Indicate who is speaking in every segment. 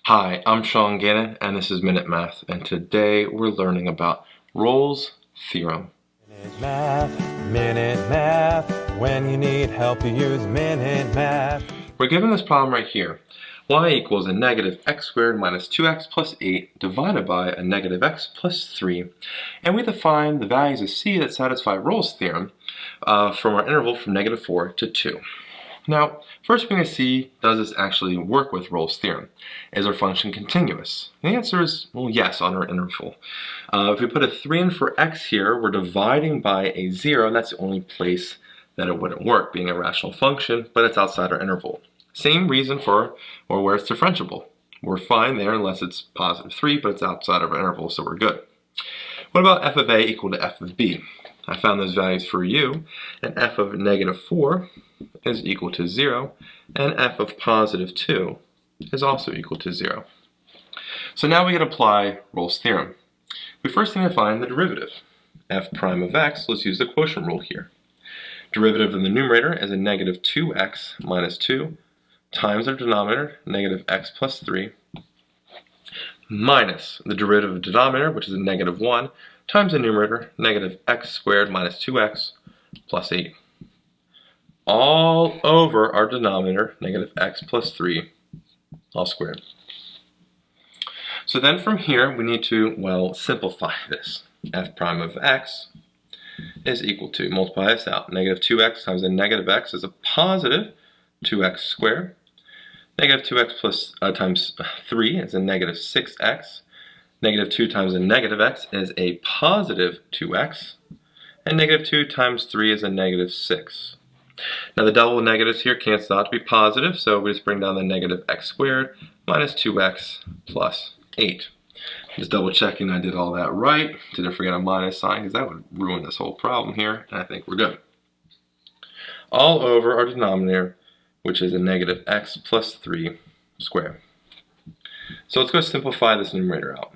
Speaker 1: Hi, I'm Sean Gannon, and this is Minute Math, and today we're learning about Rolle's theorem.
Speaker 2: Minute Math, when you need help you use Minute Math.
Speaker 1: We're given this problem right here. Y equals a negative x squared minus 2x plus 8 divided by a negative x plus 3, and we define the values of c that satisfy Rolle's theorem from our interval from negative 4 to 2. Now, first we're going to see, does this actually work with Rolle's theorem? Is our function continuous? The answer is, well, yes, on our interval. If we put a 3 in for x here, we're dividing by a 0, and that's the only place that it wouldn't work, being a rational function, but it's outside our interval. Same reason for, or where it's differentiable. We're fine there unless it's positive 3, but it's outside of our interval, so we're good. What about f of a equal to f of b? I found those values for you, and f of negative 4 is equal to 0, and f of positive 2 is also equal to 0. So now we can apply Rolle's theorem. We first need to find the derivative. F prime of x, let's use the quotient rule here. Derivative in the numerator is a negative 2x minus 2 times our denominator, negative x plus 3, minus the derivative of the denominator, which is a negative 1, times the numerator, negative x squared minus 2x plus 8. All over our denominator, negative x plus 3, all squared. So then from here, we need to, well, simplify this. F prime of x is equal to, multiply this out, negative 2x times a negative x is a positive 2x squared. Negative 2x plus times 3 is a negative 6x. Negative 2 times a negative x is a positive 2x. And negative 2 times 3 is a negative 6. Now the double negatives here cancel out to be positive, so we just bring down the negative x squared minus 2x plus 8. Just double checking I did all that right. Didn't forget a minus sign because that would ruin this whole problem here, and I think we're good. All over our denominator, which is a negative x plus 3 squared. So let's go simplify this numerator out.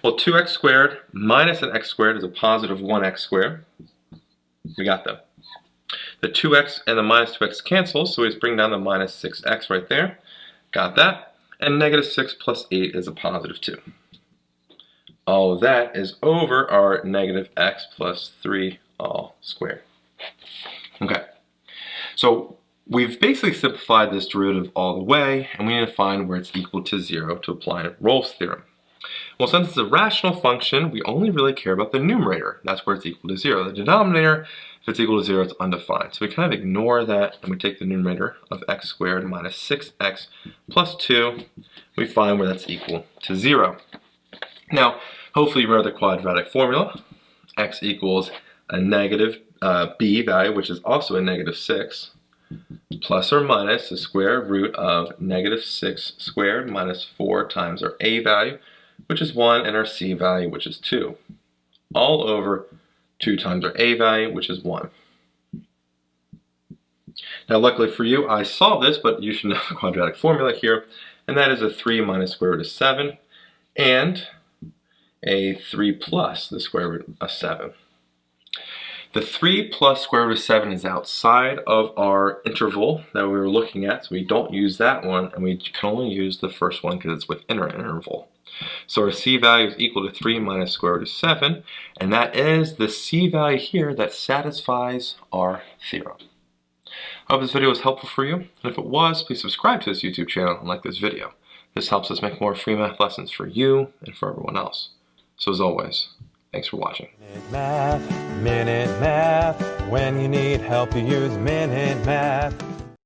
Speaker 1: Well, 2x squared minus an x squared is a positive 1x squared. We got them. The 2x and the minus 2x cancel, so we just bring down the minus 6x right there. Got that. And negative 6 plus 8 is a positive 2. All of that is over our negative x plus 3 all squared. Okay. So we've basically simplified this derivative all the way, and we need to find where it's equal to 0 to apply Rolle's theorem. Well, since it's a rational function, we only really care about the numerator. That's where it's equal to 0. The denominator, if it's equal to 0, it's undefined. So we kind of ignore that, and we take the numerator of x squared minus 6x plus 2. We find where that's equal to 0. Now, hopefully you remember the quadratic formula. X equals a negative b value, which is also a negative 6, plus or minus the square root of negative 6 squared minus 4 times our a value, which is 1, and our c value, which is 2. All over 2 times our a value, which is 1. Now luckily for you, I solved this, but you should know the quadratic formula here, and that is a 3 minus square root of 7, and a 3 plus the square root of 7. The 3 plus square root of 7 is outside of our interval that we were looking at, so we don't use that one, and we can only use the first one because it's within our interval. So our c value is equal to 3 minus square root of 7, and that is the c value here that satisfies our theorem. I hope this video was helpful for you, and if it was, please subscribe to this YouTube channel and like this video. This helps us make more free math lessons for you and for everyone else. So as always, thanks for watching.
Speaker 2: Minute Math, when you need help you use Minute Math.